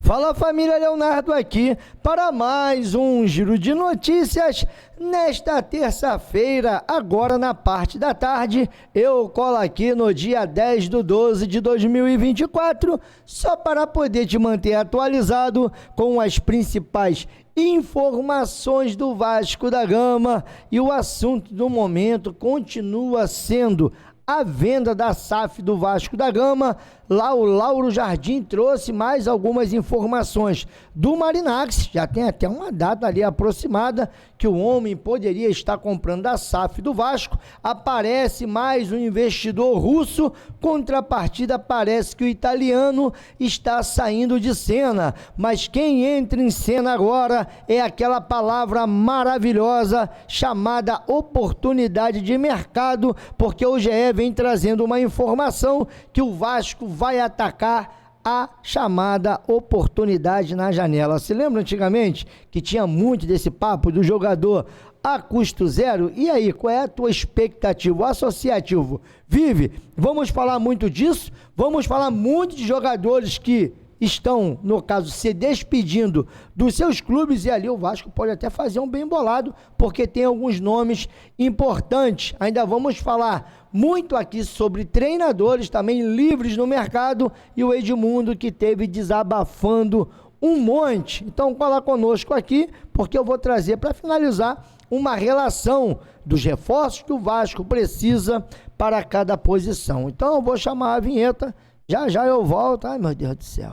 Fala família, Leonardo aqui para mais um giro de notícias nesta terça-feira, agora na parte da tarde. Eu colo aqui no dia 10/12 de 2024, só para poder te manter atualizado com as principais informações do Vasco da Gama, e o assunto do momento continua sendo a venda da SAF do Vasco da Gama. Lá o Lauro Jardim trouxe mais algumas informações do Marinax, já tem até uma data ali aproximada que o homem poderia estar comprando a SAF do Vasco. Aparece mais um investidor russo, contrapartida parece que o italiano está saindo de cena, mas quem entra em cena agora é aquela palavra maravilhosa chamada oportunidade de mercado, porque o GE vem trazendo uma informação que o Vasco vai atacar a chamada oportunidade na janela. Se lembra antigamente que tinha muito desse papo do jogador a custo zero? E aí, qual é a tua expectativa? O associativo vive? Vamos falar muito disso, vamos falar muito de jogadores que estão, no caso, se despedindo dos seus clubes, e ali o Vasco pode até fazer um bem bolado, porque tem alguns nomes importantes. Ainda vamos falar muito aqui sobre treinadores também livres no mercado, e o Edmundo que teve desabafando um monte. Então cola conosco aqui, porque eu vou trazer para finalizar uma relação dos reforços que o Vasco precisa para cada posição. Então eu vou chamar a vinheta, já já eu volto. Ai, meu Deus do céu,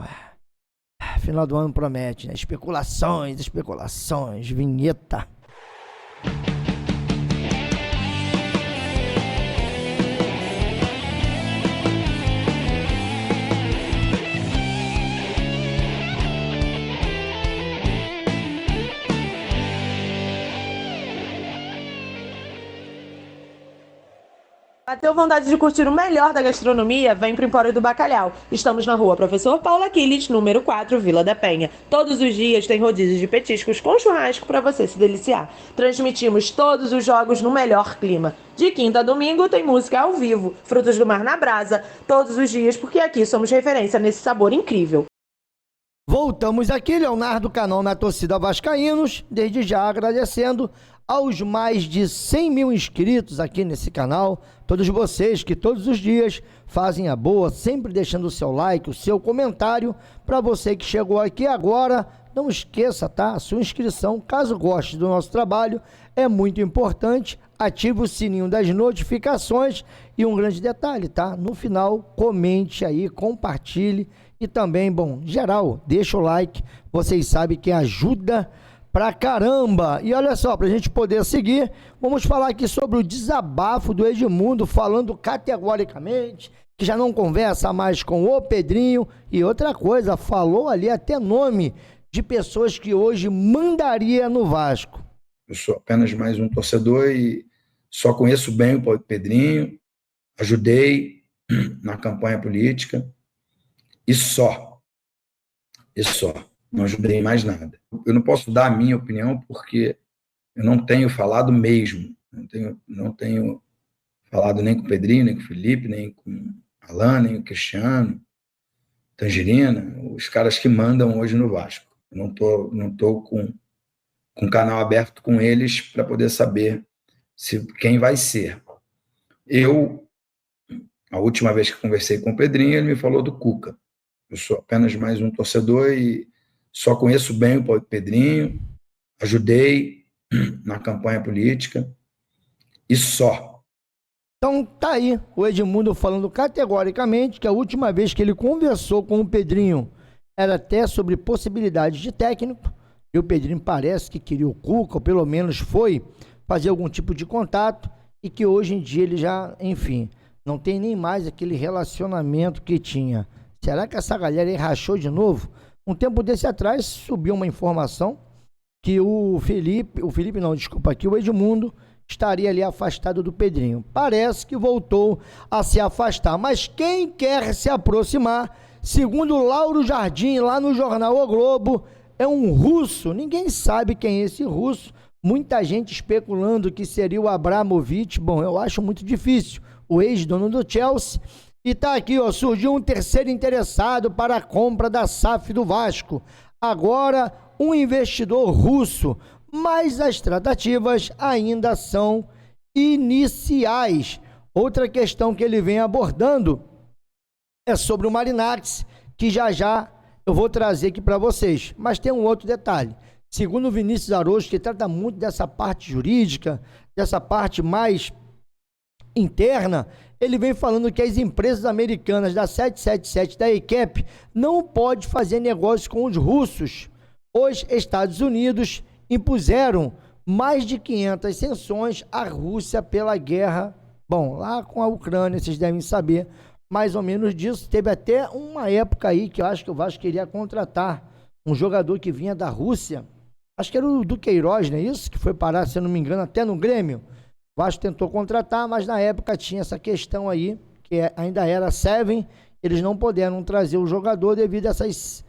final do ano promete, né? Especulações, vinheta. Bateu vontade de curtir o melhor da gastronomia? Vem pro Empório do Bacalhau. Estamos na rua Professor Paulo Aquiles, número 4, Vila da Penha. Todos os dias tem rodízio de petiscos com churrasco para você se deliciar. Transmitimos todos os jogos no melhor clima. De quinta a domingo tem música ao vivo, frutos do mar na brasa, todos os dias, porque aqui somos referência nesse sabor incrível. Voltamos aqui, Leonardo Canal na torcida vascaínos, desde já agradecendo aos mais de 100 mil inscritos aqui nesse canal, todos vocês que todos os dias fazem a boa, sempre deixando o seu like, o seu comentário. Para você que chegou aqui agora, não esqueça, tá? A sua inscrição, caso goste do nosso trabalho, é muito importante. Ative o sininho das notificações e um grande detalhe, tá? No final, comente aí, compartilhe e também, bom, geral, deixa o like, vocês sabem que ajuda pra caramba. E olha só, pra gente poder seguir, vamos falar aqui sobre o desabafo do Edmundo, falando categoricamente que já não conversa mais com o Pedrinho. E outra coisa, falou ali até nome de pessoas que hoje mandaria no Vasco. Eu sou apenas mais um torcedor e só conheço bem o Pedrinho, ajudei na campanha política e só. Não ajudei em mais nada. Eu não posso dar a minha opinião porque eu não tenho falado mesmo. Não tenho falado nem com o Pedrinho, nem com o Felipe, nem com o Alan, nem com o Cristiano, Tangerina, os caras que mandam hoje no Vasco. Eu não tô com o canal aberto com eles para poder saber quem vai ser. A última vez que conversei com o Pedrinho, ele me falou do Cuca. Eu sou apenas mais um torcedor e só conheço bem o Pedrinho, ajudei na campanha política e só. Então tá aí o Edmundo falando categoricamente que a última vez que ele conversou com o Pedrinho era até sobre possibilidades de técnico, e o Pedrinho parece que queria o Cuca, ou pelo menos foi fazer algum tipo de contato, e que hoje em dia ele já, enfim, não tem nem mais aquele relacionamento que tinha. Será que essa galera aí rachou de novo? Um tempo desse atrás subiu uma informação que o Edmundo estaria ali afastado do Pedrinho. Parece que voltou a se afastar, mas quem quer se aproximar, segundo o Lauro Jardim, lá no jornal O Globo, é um russo. Ninguém sabe quem é esse russo. Muita gente especulando que seria o Abramovich. Bom, eu acho muito difícil. O ex-dono do Chelsea E tá aqui, ó, surgiu um terceiro interessado para a compra da SAF do Vasco. Agora, um investidor russo, mas as tratativas ainda são iniciais. Outra questão que ele vem abordando é sobre o Marinakis, que já já eu vou trazer aqui para vocês. Mas tem um outro detalhe. Segundo o Vinícius Araújo, que trata muito dessa parte jurídica, dessa parte mais interna, ele vem falando que as empresas americanas da 777 da ECAP não podem fazer negócio com os russos. Os Estados Unidos impuseram mais de 500 sanções à Rússia pela guerra, bom, lá com a Ucrânia, vocês devem saber mais ou menos disso. Teve até uma época aí que eu acho que o Vasco queria contratar um jogador que vinha da Rússia, acho que era o Duqueiroz, não é isso? Que foi parar, se eu não me engano, até no Grêmio. O Vasco tentou contratar, mas na época tinha essa questão aí, que ainda era Seven, eles não puderam trazer o jogador devido a essas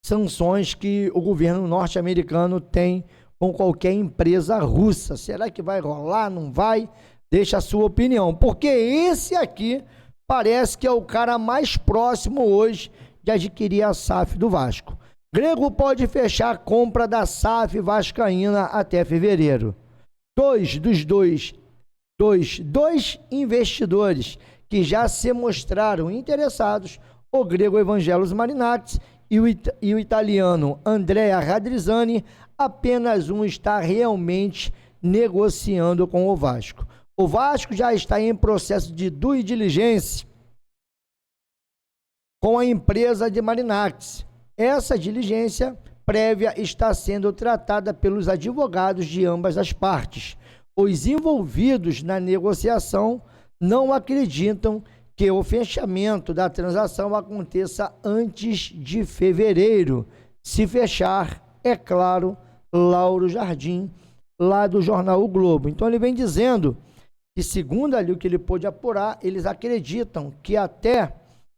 sanções que o governo norte-americano tem com qualquer empresa russa. Será que vai rolar? Não vai? Deixa a sua opinião, porque esse aqui parece que é o cara mais próximo hoje de adquirir a SAF do Vasco. Grego pode fechar a compra da SAF vascaína até fevereiro. Dois investidores que já se mostraram interessados, o grego Evangelos Marinakis e o italiano Andrea Radrizzani, apenas um está realmente negociando com o Vasco. O Vasco já está em processo de due diligence com a empresa de Marinakis. Essa diligência prévia está sendo tratada pelos advogados de ambas as partes. Os envolvidos na negociação não acreditam que o fechamento da transação aconteça antes de fevereiro. Se fechar, é claro, Lauro Jardim, lá do jornal O Globo. Então ele vem dizendo que, segundo ali o que ele pôde apurar, eles acreditam que até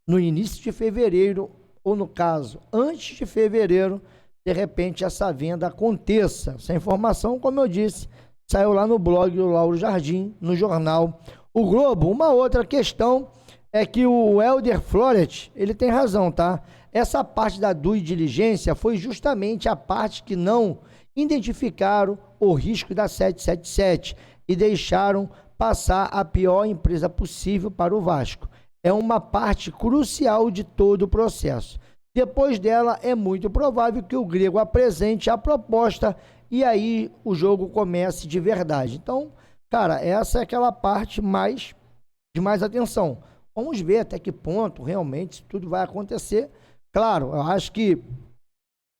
no início de fevereiro, ou no caso, antes de fevereiro, de repente essa venda aconteça. Essa informação, como eu disse, saiu lá no blog do Lauro Jardim, no jornal O Globo. Uma outra questão é que o Helder Floret, ele tem razão, tá? Essa parte da due diligência foi justamente a parte que não identificaram o risco da 777 e deixaram passar a pior empresa possível para o Vasco. É uma parte crucial de todo o processo. Depois dela, é muito provável que o grego apresente a proposta e aí o jogo comece de verdade. Então, cara, essa é aquela parte de mais atenção. Vamos ver até que ponto realmente isso tudo vai acontecer. Claro, eu acho que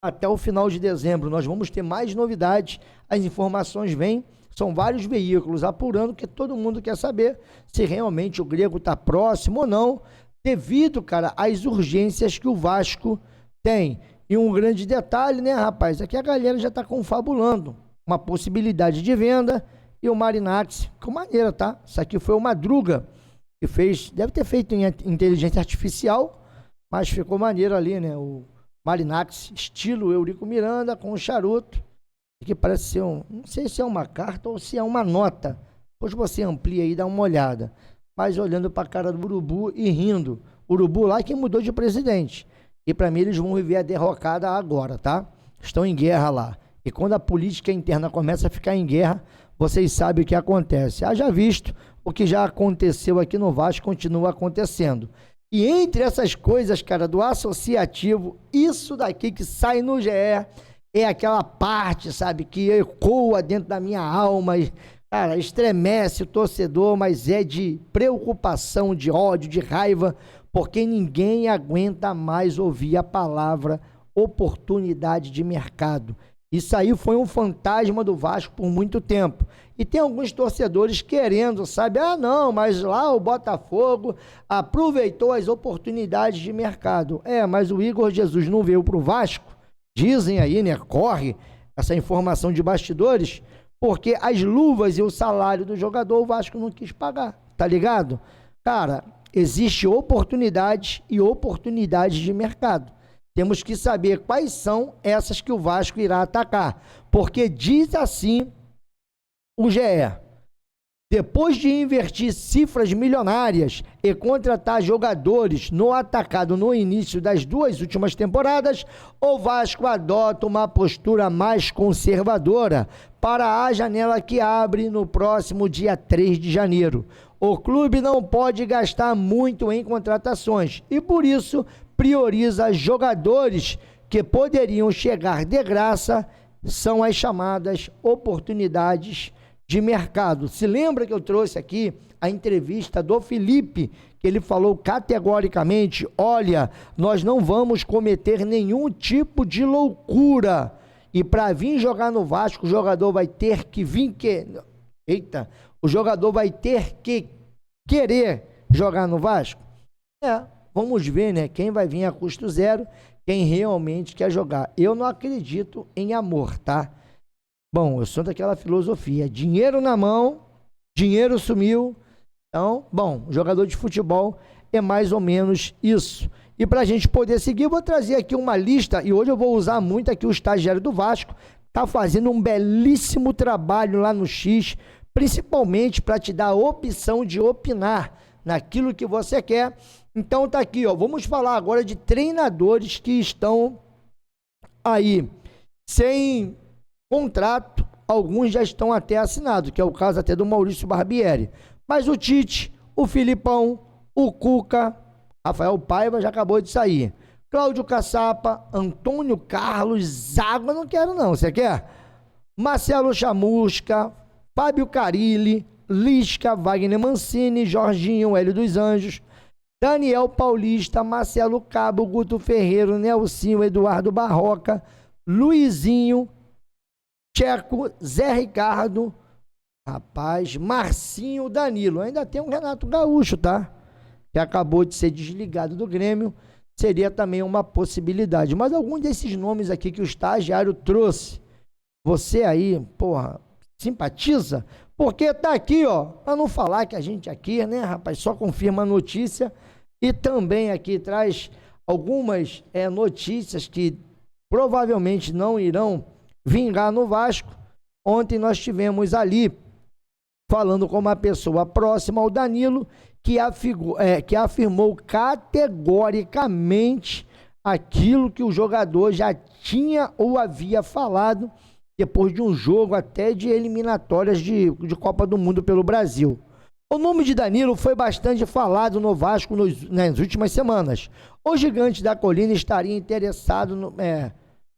até o final de dezembro nós vamos ter mais novidades. As informações vêm, são vários veículos apurando, que todo mundo quer saber se realmente o grego está próximo ou não, devido, cara, às urgências que o Vasco tem. E um grande detalhe, né, rapaz, é que a galera já está confabulando uma possibilidade de venda e o Marinakis ficou maneiro, tá? Isso aqui foi o Madruga que fez, deve ter feito em inteligência artificial, mas ficou maneiro ali, né? O Marinakis, estilo Eurico Miranda, com o charuto, que parece ser não sei se é uma carta ou se é uma nota. Depois você amplia aí e dá uma olhada. Mas olhando para a cara do Urubu e rindo. O Urubu lá que mudou de presidente. E para mim eles vão viver a derrocada agora, tá? Estão em guerra lá. E quando a política interna começa a ficar em guerra, vocês sabem o que acontece. Haja visto o que já aconteceu aqui no Vasco, continua acontecendo. E entre essas coisas, cara, do associativo, isso daqui que sai no GE é aquela parte, sabe, que ecoa dentro da minha alma, cara, estremece o torcedor, mas é de preocupação, de ódio, de raiva, porque ninguém aguenta mais ouvir a palavra oportunidade de mercado. Isso aí foi um fantasma do Vasco por muito tempo. E tem alguns torcedores querendo, sabe? Ah, não, mas lá o Botafogo aproveitou as oportunidades de mercado. É, mas o Igor Jesus não veio para o Vasco, dizem aí, né? Corre essa informação de bastidores, porque as luvas e o salário do jogador o Vasco não quis pagar, tá ligado? Cara, existe oportunidades e oportunidades de mercado. Temos que saber quais são essas que o Vasco irá atacar, porque diz assim o GE: Depois de invertir cifras milionárias e contratar jogadores no atacado no início das 2 últimas temporadas, o Vasco adota uma postura mais conservadora para a janela que abre no próximo dia 3 de janeiro. O clube não pode gastar muito em contratações e, por isso, prioriza jogadores que poderiam chegar de graça, são as chamadas oportunidades de mercado. Se lembra que eu trouxe aqui a entrevista do Felipe, que ele falou categoricamente, olha, nós não vamos cometer nenhum tipo de loucura, e para vir jogar no Vasco, o jogador vai ter que o jogador vai ter que querer jogar no Vasco. Vamos ver, né, quem vai vir a custo zero, quem realmente quer jogar. Eu não acredito em amor, tá? Bom, eu sou daquela filosofia, dinheiro na mão, dinheiro sumiu. Então, bom, jogador de futebol é mais ou menos isso. E para a gente poder seguir, eu vou trazer aqui uma lista, e hoje eu vou usar muito aqui o estagiário do Vasco, está fazendo um belíssimo trabalho lá no X, principalmente para te dar a opção de opinar naquilo que você quer. Então tá aqui, ó, vamos falar agora de treinadores que estão aí sem contrato, alguns já estão até assinados, que é o caso até do Maurício Barbieri. Mas o Tite, o Filipão, o Cuca, Rafael Paiva já acabou de sair. Cláudio Caçapa, Antônio Carlos, Zago, eu não quero não, você quer? Marcelo Chamusca, Fábio Carilli, Lisca, Wagner Mancini, Jorginho, Hélio dos Anjos, Daniel Paulista, Marcelo Cabo, Guto Ferreiro, Nelsinho, Eduardo Barroca, Luizinho, Tcheco, Zé Ricardo, rapaz, Marcinho, Danilo. Ainda tem um Renato Gaúcho, tá? Que acabou de ser desligado do Grêmio. Seria também uma possibilidade. Mas algum desses nomes aqui que o estagiário trouxe, você aí, porra, simpatiza? Porque tá aqui, ó, para não falar que a gente aqui, né, rapaz, só confirma a notícia e também aqui traz algumas notícias que provavelmente não irão vingar no Vasco. Ontem nós tivemos ali, falando com uma pessoa próxima ao Danilo, que afirmou categoricamente aquilo que o jogador já tinha ou havia falado depois de um jogo até de eliminatórias de Copa do Mundo pelo Brasil. O nome de Danilo foi bastante falado no Vasco nas últimas semanas. O gigante da colina estaria interessado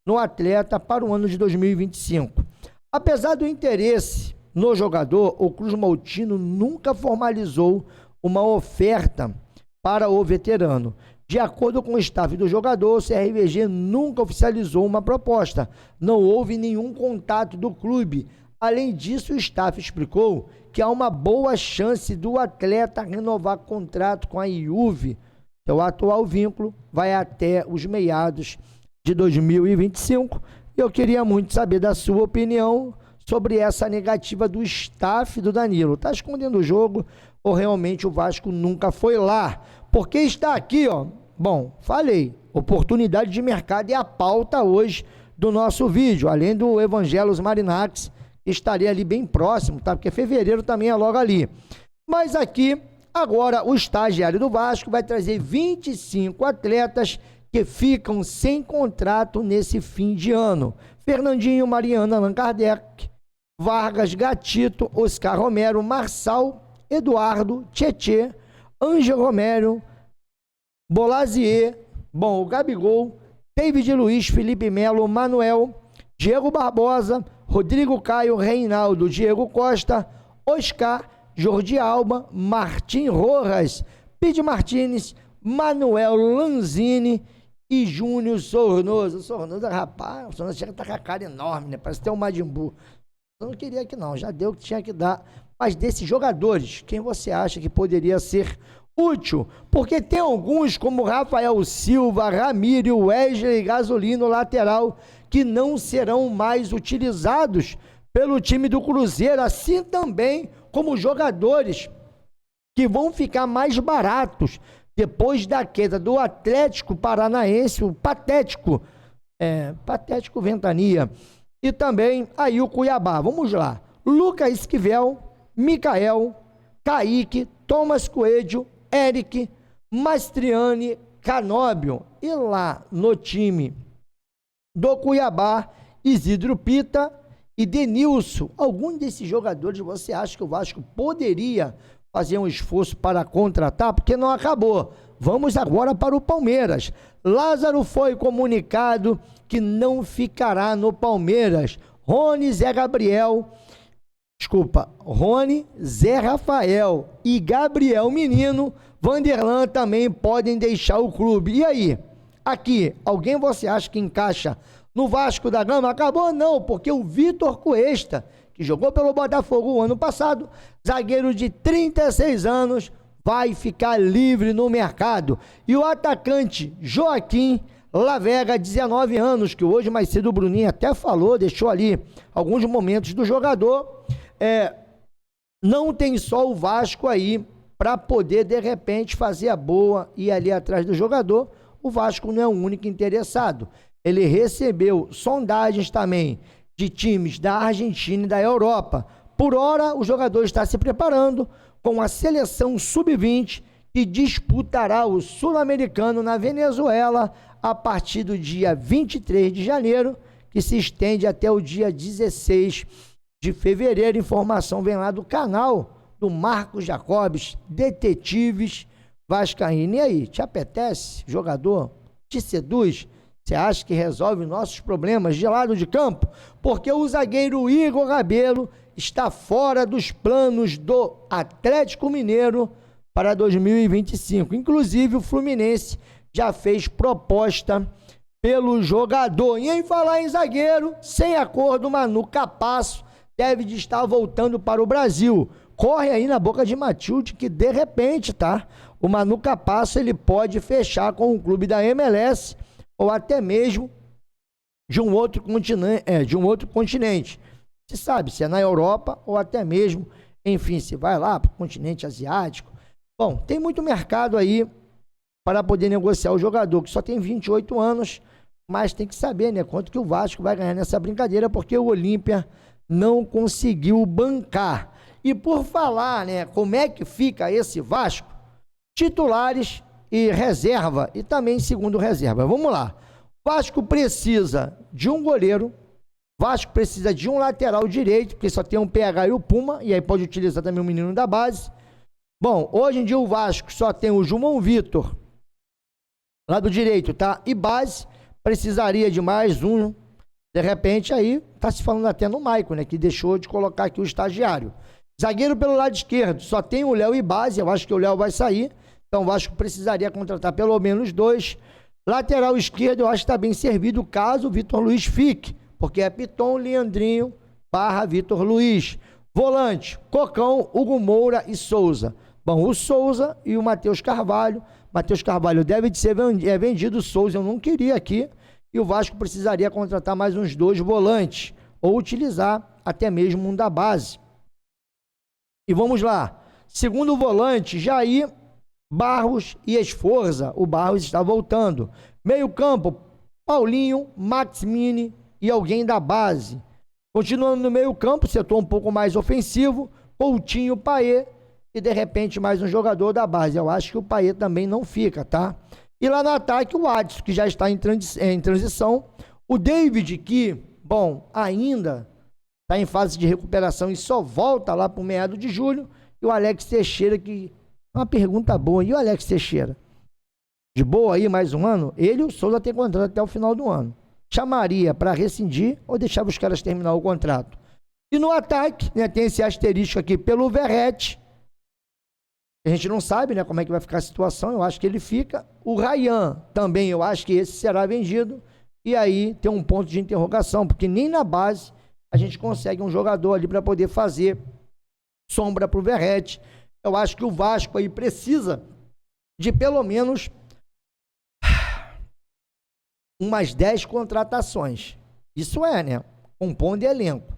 no atleta para o ano de 2025. Apesar do interesse no jogador, o Cruz Maltino nunca formalizou uma oferta para o veterano. De acordo com o staff do jogador, o CRVG nunca oficializou uma proposta. Não houve nenhum contato do clube. Além disso, o staff explicou que há uma boa chance do atleta renovar contrato com a Juve. Seu atual vínculo vai até os meados de 2025. Eu queria muito saber da sua opinião sobre essa negativa do staff do Danilo. Está escondendo o jogo ou realmente o Vasco nunca foi lá? Porque está aqui, ó. Bom, falei, oportunidade de mercado é a pauta hoje do nosso vídeo, além do Evangelos Marinax, que estaria ali bem próximo, tá? Porque fevereiro também é logo ali. Mas aqui, agora, o estagiário do Vasco vai trazer 25 atletas que ficam sem contrato nesse fim de ano. Fernandinho, Mariana, Allan Kardec, Vargas, Gatito, Oscar Romero, Marçal, Eduardo, Tietê, Ângelo Romero, Bolazier, o Gabigol, David Luiz, Felipe Melo, Manuel, Diego Barbosa, Rodrigo Caio, Reinaldo, Diego Costa, Oscar, Jordi Alba, Martim Rojas, Pide Martínez, Manuel Lanzini e Júnior Sornosa. Sornosa, rapaz, o Sornosa chega a estar com a cara enorme, né? Parece ter um Majimbu. Eu não queria que não, já deu o que tinha que dar. Mas desses jogadores, quem você acha que poderia ser útil? Porque tem alguns como Rafael Silva, Ramiro, Wesley, Gasolino, lateral, que não serão mais utilizados pelo time do Cruzeiro, assim também como jogadores que vão ficar mais baratos depois da queda do Atlético Paranaense, o patético Ventania, e também aí o Cuiabá. Vamos lá. Lucas Esquivel, Mikael, Kaique, Thomas Coelho, Eric, Mastriani, Canóbio. E lá no time do Cuiabá, Isidro Pita e Denilson. Algum desses jogadores você acha que o Vasco poderia fazer um esforço para contratar? Porque não acabou. Vamos agora para o Palmeiras. Lázaro foi comunicado que não ficará no Palmeiras. Rony, Zé Rafael e Gabriel Menino, Vanderlan também podem deixar o clube. E aí? Aqui, alguém você acha que encaixa no Vasco da Gama? Acabou não, porque o Vitor Cuesta, que jogou pelo Botafogo o ano passado, zagueiro de 36 anos, vai ficar livre no mercado. E o atacante Joaquim Lavega, 19 anos, que hoje mais cedo o Bruninho até falou, deixou ali alguns momentos do jogador, não tem só o Vasco aí para poder de repente fazer a boa e ir ali atrás do jogador. O Vasco não é o único interessado. Ele recebeu sondagens também de times da Argentina e da Europa. Por hora, o jogador está se preparando com a seleção sub-20 que disputará o Sul-Americano na Venezuela a partir do dia 23 de janeiro, que se estende até o dia 16 de fevereiro. Informação vem lá do canal do Marcos Jacobs, Detetives Vascaíno. E aí, te apetece, jogador? Te seduz? Você acha que resolve nossos problemas de lado de campo? Porque o zagueiro Igor Rabelo está fora dos planos do Atlético Mineiro para 2025. Inclusive, o Fluminense já fez proposta pelo jogador. E em falar em zagueiro, sem acordo, Manu Capasso deve de estar voltando para o Brasil. Corre aí na boca de Matilde que, de repente, tá? O Manu Capasso, ele pode fechar com o clube da MLS ou até mesmo de um outro continente. Se sabe, se é na Europa ou até mesmo, enfim, se vai lá para o continente asiático. Bom, tem muito mercado aí para poder negociar o jogador, que só tem 28 anos, mas tem que saber, né, quanto que o Vasco vai ganhar nessa brincadeira, porque o Olímpia não conseguiu bancar. E por falar, né, como é que fica esse Vasco, titulares e reserva, e também segundo reserva. Vamos lá. Vasco precisa de um goleiro, Vasco precisa de um lateral direito, porque só tem um PH e o Puma, e aí pode utilizar também o menino da base. Bom, hoje em dia o Vasco só tem o João Vitor, lado direito, tá? E base, precisaria de mais um. De repente aí, tá se falando até no Maicon, né? Que deixou de colocar aqui o estagiário. Zagueiro pelo lado esquerdo, só tem o Léo e base, eu acho que o Léo vai sair. Então o Vasco precisaria contratar pelo menos dois. Lateral esquerdo, eu acho que está bem servido caso o Vitor Luiz fique, porque é Piton, Leandrinho, Vitor Luiz. Volante, Cocão, Hugo Moura e Souza. Bom, o Souza e o Matheus Carvalho. Matheus Carvalho deve de ser vendido, o Souza eu não queria aqui. E o Vasco precisaria contratar mais uns dois volantes, ou utilizar até mesmo um da base. E vamos lá. Segundo volante, Jair, Barros e Esforza. O Barros está voltando. Meio campo, Paulinho, Max Mini e alguém da base. Continuando no meio campo, setor um pouco mais ofensivo, Coutinho, Paê e de repente mais um jogador da base. Eu acho que o Paê também não fica, tá? E lá no ataque o Adson, que já está em transição. O David, que, bom, ainda está em fase de recuperação e só volta lá para o meado de julho. E o Alex Teixeira, que... Uma pergunta boa. E o Alex Teixeira? De boa aí, mais um ano? Ele e o Souza têm contrato até o final do ano. Chamaria para rescindir ou deixava os caras terminar o contrato? E no ataque, né, tem esse asterisco aqui pelo Verrete. A gente não sabe, né, como é que vai ficar a situação. Eu acho que ele fica. O Ryan também, eu acho que esse será vendido. E aí tem um ponto de interrogação, porque nem na base a gente consegue um jogador ali para poder fazer sombra para o Verrete. Eu acho que o Vasco aí precisa de pelo menos umas 10 contratações. Isso é, né? Compondo elenco.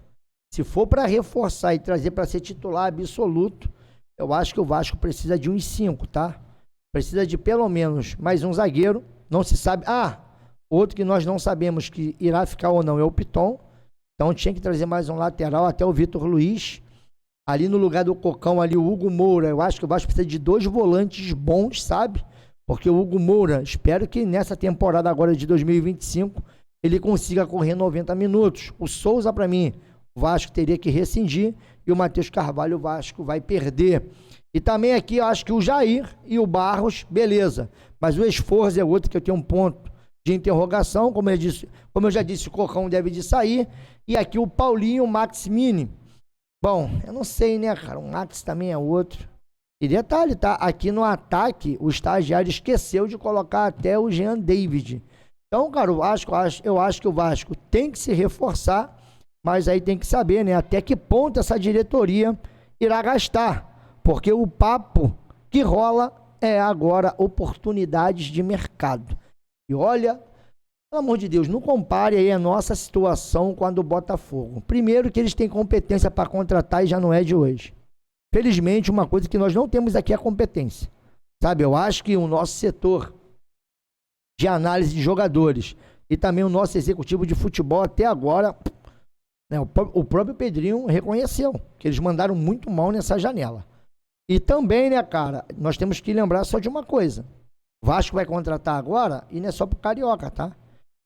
Se for para reforçar e trazer para ser titular absoluto, eu acho que o Vasco precisa de uns 5, tá? Precisa de pelo menos mais um zagueiro. Não se sabe. Outro que nós não sabemos que irá ficar ou não é o Piton. Então tinha que trazer mais um lateral, até o Vitor Luiz. Ali no lugar do Cocão, ali o Hugo Moura, eu acho que o Vasco precisa de 2 volantes bons, sabe? Porque o Hugo Moura, espero que nessa temporada agora de 2025, ele consiga correr 90 minutos. O Souza, para mim, o Vasco teria que rescindir, e o Matheus Carvalho, o Vasco vai perder. E também aqui eu acho que o Jair e o Barros, beleza. Mas o Esforço é outro que eu tenho um ponto de interrogação, como eu já disse, o Cocão deve de sair. E aqui o Paulinho, o Max Mini. Bom, eu não sei, né, cara? O Max também é outro. E detalhe, tá? Aqui no ataque, o estagiário esqueceu de colocar até o Jean David. Então, cara, eu acho que o Vasco tem que se reforçar, mas aí tem que saber, né? Até que ponto essa diretoria irá gastar. Porque o papo que rola é agora oportunidades de mercado. E olha, pelo amor de Deus, não compare aí a nossa situação com a do Botafogo. Primeiro que eles têm competência para contratar e já não é de hoje. Felizmente, uma coisa que nós não temos aqui é a competência. Sabe, eu acho que o nosso setor de análise de jogadores e também o nosso executivo de futebol até agora, né, o próprio Pedrinho reconheceu que eles mandaram muito mal nessa janela. E também, né, cara, nós temos que lembrar só de uma coisa. O Vasco vai contratar agora e não é só pro Carioca, tá?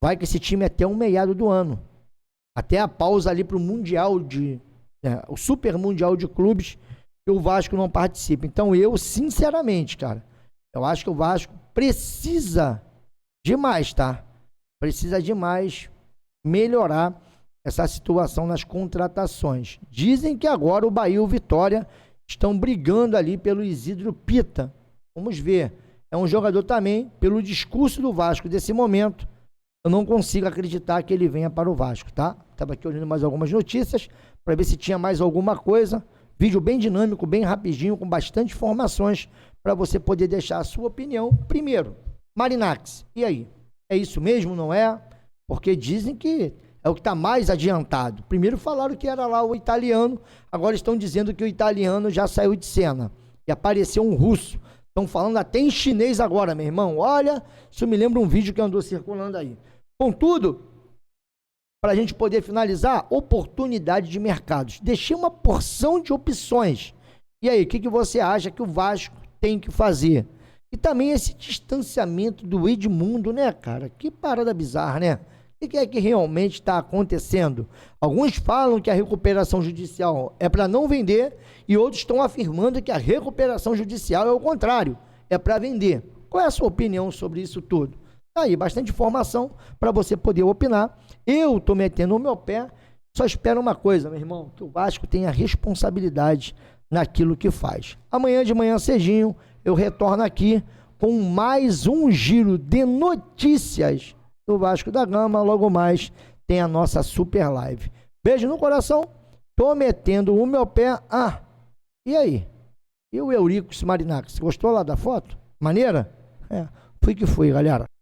Vai que esse time até o meado do ano. Até a pausa ali pro Mundial o Super Mundial de Clubes, e o Vasco não participa. Então eu, sinceramente, cara, eu acho que o Vasco precisa demais, tá? Precisa demais melhorar essa situação nas contratações. Dizem que agora o Bahia e o Vitória estão brigando ali pelo Isidro Pita. Vamos ver. É um jogador também, pelo discurso do Vasco desse momento, eu não consigo acreditar que ele venha para o Vasco, tá? Estava aqui olhando mais algumas notícias para ver se tinha mais alguma coisa. Vídeo bem dinâmico, bem rapidinho, com bastante informações para você poder deixar a sua opinião. Primeiro, Marinakis, e aí? É isso mesmo, não é? Porque dizem que é o que está mais adiantado. Primeiro falaram que era lá o italiano, agora estão dizendo que o italiano já saiu de cena e apareceu um russo. Estão falando até em chinês agora, meu irmão. Olha, isso me lembra um vídeo que andou circulando aí. Contudo, para a gente poder finalizar, oportunidade de mercados. Deixei uma porção de opções. E aí, o que você acha que o Vasco tem que fazer? E também esse distanciamento do Edmundo, né, cara? Que parada bizarra, né? O que é que realmente está acontecendo? Alguns falam que a recuperação judicial é para não vender e outros estão afirmando que a recuperação judicial é o contrário, é para vender. Qual é a sua opinião sobre isso tudo? Tá aí, bastante informação para você poder opinar. Eu tô metendo o meu pé, só espero uma coisa, meu irmão, que o Vasco tenha responsabilidade naquilo que faz. Amanhã de manhã cedinho eu retorno aqui com mais um giro de notícias do Vasco da Gama. Logo mais tem a nossa super live. Beijo no coração, tô metendo o meu pé. E aí? E o Eurico Marinakis, gostou lá da foto? Maneira? Fui que fui, galera.